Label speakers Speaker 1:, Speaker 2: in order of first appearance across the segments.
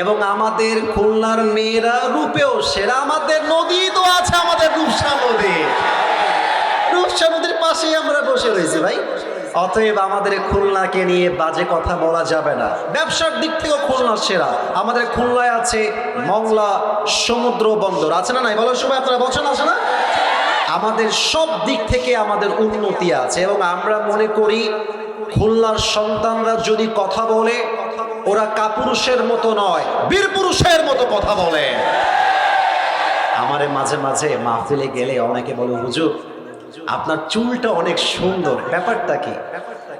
Speaker 1: এবং আমাদের খুলনার মেয়েরা রূপেও সেরা। আমাদের নদী তো আছে, আমাদের রূপসা নদী, রূপসা নদীর পাশেই আমরা বসে রয়েছি ভাই। অতএব আমাদের খুলনাকে নিয়ে বাজে কথা বলা যাবে না। ব্যবসার দিক থেকেও খুলনা সেরা। আমাদের খুলনায় আছে মংলা সমুদ্র বন্দর, আছে না নাই বলার সময় আপনারা বলছেন, আছে না? আমাদের সব দিক থেকে আমাদের উন্নতি আছে এবং আমরা মনে করি খুলনার সন্তানরা যদি কথা বলে ওরা কাপুরুষের মতো নয়, বীর পুরুষের মতো কথা বলে। আমারে মাঝে মাঝে মাহফিলে গেলে অনেকে বলে, হুজুর আপনার চুলটা অনেক সুন্দর, ব্যাপারটা কি?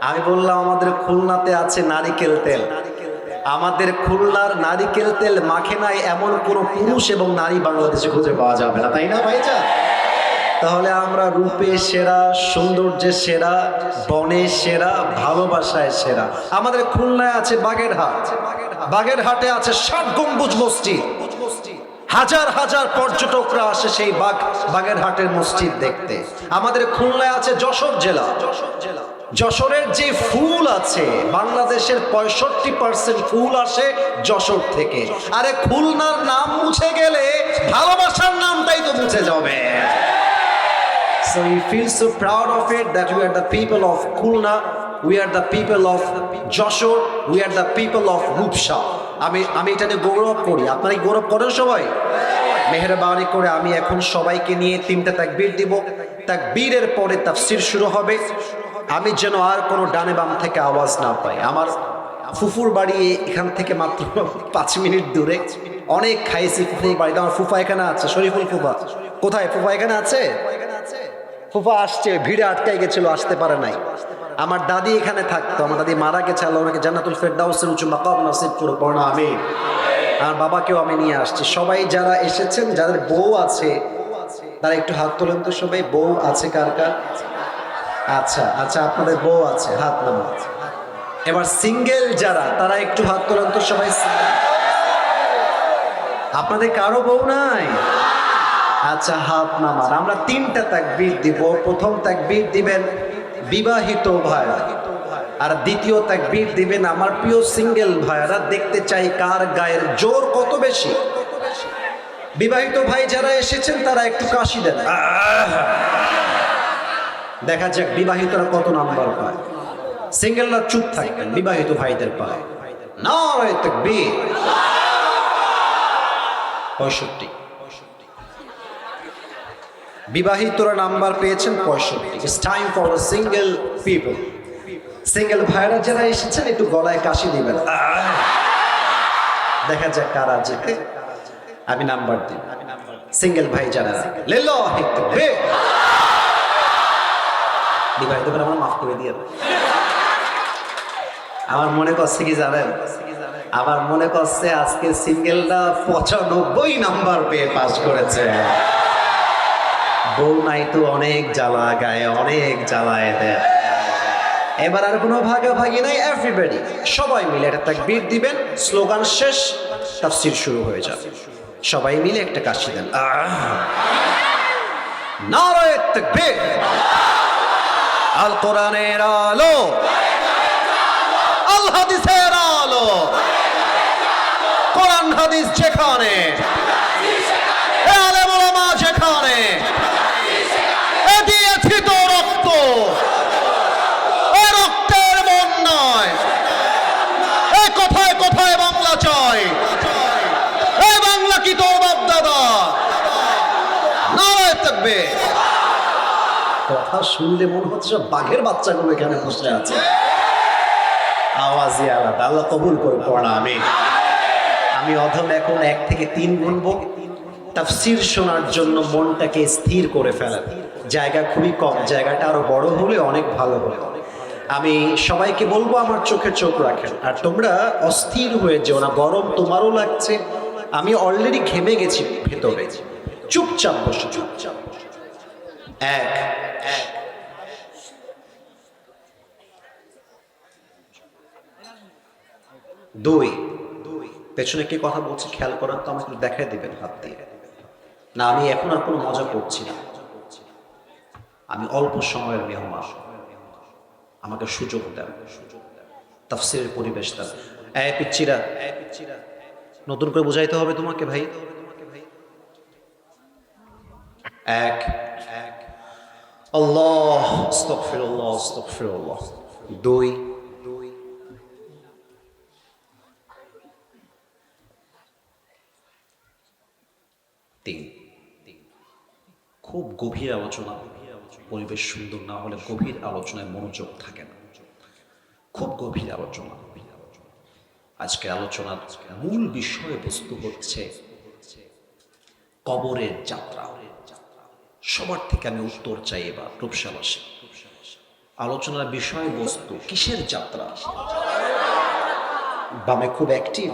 Speaker 1: আমি বললাম আমাদের খুলনাতে আছে নারিকেল তেল। আমাদের খুলনার নারিকেল তেল মাখে নাই এমন কোনো পুরুষ এবং নারী বাংলাদেশে খুঁজে পাওয়া যাবে না, তাই না ভাইজান? তাহলে আমরা রূপে সেরা, সৌন্দর্যের সেরা, বনে সেরা, ভালোবাসায় সেরা। আমাদের খুলনায় আছে বাগেরহাট, বাগেরহাটে আছে ৬০ গম্বুজ মসজিদ। হাজার হাজার পর্যটকরা আসে সেই বাগেরহাটের মসজিদ দেখতে। আমাদের খুলনায় আছে যশোর জেলা। যশোরের যে ফুল আছে, বাংলাদেশের 65% ফুল আসে যশোর থেকে। আরে খুলনার নাম মুছে গেলে ভালোবাসার নামটাই তো মুছে যাবে। So we feel so proud of it that we are the people of Khulna, we are the people of Joshor, we are the people of Rupsha. আমি এটা নিয়ে গৌরব করি। আপনারা কি গৌরব করেন সবাই? মেহেরবানি করে আমি এখন সবাইকে নিয়ে 3টা তাকবীর দিব। তাকবীরের পরে তাফসীর শুরু হবে। আমি যেন আর কোনো ডানে বাম থেকে আওয়াজ না পাই। আমার ফুফুর বাড়ি এখান থেকে মাত্র 5 মিনিট দূরে। অনেক খাইছি ফুফুর বাড়িতে। আমার ফুফা এখানে আছে, শরীফুল ফুফা। কোথায় ফুফা? এখানে আছে। ফুফা আসছে, ভিড়ে আটকাই গেছিল, আসতে পারে নাই। আমার দাদি এখানে থাকতো, আমার দাদি মারা গেছে, আল্লাহ ওনাকে জান্নাতুল ফেরদাউসের উঁচু মাকাম নসিব করুক, পড়না আমিন। আমার বাবাকেও আমি নিয়ে আসছি। সবাই যারা এসেছেন, যাদের বউ আছে তারা একটু হাত তোলেন তো সবাই। বউ আছে কার কার? আচ্ছা আচ্ছা, আপনাদের বউ আছে, হাত নামা। এবার সিঙ্গেল যারা, তারা একটু হাত তোলেন তো সবাই। আপনাদের কারো বউ নাই? আচ্ছা, হাত নামান। আমরা 3টা তাকবীর দিব। প্রথম তাকবীর দিবেন বিবাহিত ভাইরা, আর দ্বিতীয় তাকবীর দিবেন আমার প্রিয় সিঙ্গেল ভাইরা। দেখতে চাই কার গায়ের জোর কত বেশি। বিবাহিত ভাই যারা এসেছেন তারা একটু কাশি দেন, দেখা যাক বিবাহিতরা কত নাম্বার পায়। সিঙ্গেলরা চুপ থাকবেন, বিবাহিত ভাইদের পায়। নারে তাকবীর। 65। বিবাহিতরা নাম্বার পেয়েছেন 65। It's time for the single people. Single ভাইরা যারা এসেছেন একটু গলায় কাশি দিবেন, দেখা যাক কারা জেতে। আমি নাম্বার দিই। সিঙ্গেল ভাই যারা, লিল্লাহি তাকবীর। বিবাহিত ভাইরা আমার মাফ করে দিয়ে। আমার মনে করছে কি জানেন? আমার মনে করছে আজকে সিঙ্গেলরা 95 নাম্বার পেয়ে পাস করেছে। বউ নাই তো অনেক জ্বালা, গায়ে অনেক জ্বালায় দেয়। এবার আর কোনো ভাগাভাগি নাই, এভরিবডি সবাই মিলে একটা তাকবীর দিবেন। স্লোগান শেষ, তাফসীর শুরু হয়ে যাবে। সবাই মিলে একটা কাশি দেন। নারে তাকবীর। আল কোরআনের আলো, আল হাদিসের আলো। কোরআন হাদিস যেখানে, আলেম ওলামা যেখানে, দিয়েছি তো রক্ত, রক্তের বন্যায়। কোথায় কোথায় বাংলা চাই, বাংলা কি তো বাপ দাদা? নারে তাকবীর। কথা শুনলে মনে হচ্ছে বাঘের বাচ্চাগুলো এখানে বসে আছে। আওয়াজই আলাদা। আল্লাহ কবুল করুক, পড়া আমিন। আমি অধম এখন 1 থেকে 3 গুনবো। তাফসীর শোনার জন্য মনটাকে স্থির করে ফেলেন। জায়গা খুবই কম, জায়গাটা আরো বড় হলে অনেক ভালো হলো। আমি সবাইকে বলবো আমার চোখে চোখ রাখেন, আর তোমরা অস্থির হয়ে যেও না। গরম তোমারও লাগছে, আমি অলরেডি ঘেমে গেছি ভেতরে। চুপচাপ বসে, চুপচাপ। 1 2 পেছনে কে কথা বলছে খেয়াল করেন তো, আমাকে দেখাই দিবেন হাত দিয়ে। না, আমি এখন আর কোনো মজা করছি না। আমি অল্প সময়ের মেহমান, আমাকে সুযোগ দেন, তাফসীরের পরিবেশ দেন। পিচ্চিরা নতুন করে বুঝাইতে হবে তোমাকে ভাই। এক, আল্লাহ আস্তাগফিরুল্লাহ আস্তাগফিরুল্লাহ। দুই, তিন। খুব গভীর আলোচনা, পরিবেশ সুন্দর না হলে গভীর আলোচনায় মনোযোগ থাকে না। খুব গভীর আলোচনা। আজকে আলোচনার মূল বিষয়বস্তু হচ্ছে কবরের যাত্রা। সবার থেকে আমি উত্তর চাই এবার রূপসাবাসী। আলোচনার বিষয়বস্তু কিসের যাত্রা? বামে খুব অ্যাক্টিভ,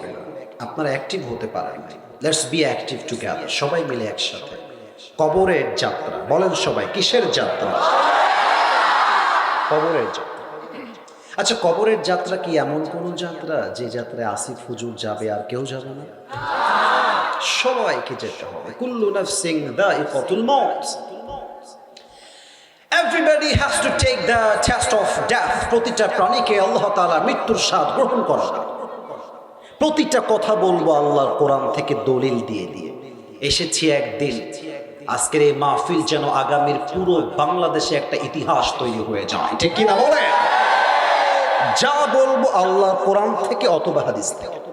Speaker 1: আপনারা অ্যাক্টিভ হতে পারেন। লেটস বি অ্যাক্টিভ টুগেদার, সবাই মিলে একসাথে। কবরের যাত্রা, বলেন সবাই কিসের যাত্রা? কবরের যাত্রা। আচ্ছা, কবরের যাত্রা কি এমন কোন যাত্রা যে যাত্রায় আসিফ হুজুর যাবে আর কেউ যাবে না? সবাইকে যেতে হবে। কুল্লু নাফসিন যায়িকাতুল মাউত। Everybody has to take the test of death. প্রতিটা প্রাণীকে আল্লাহ তাআলা মৃত্যুর স্বাদ গ্রহণ করাবে। প্রতিটা কথা বলবো আল্লাহর কোরআন থেকে দলিল দিয়ে দিয়ে। এসেছি একদিন, আজকের এই মাহফিল যেন আগামীর পুরো বাংলাদেশে একটা ইতিহাস তৈরি হয়ে যায়, ঠিক কিনা বলে? যা বলবো আল্লাহর কোরআন থেকে অথবা হাদিস থেকে।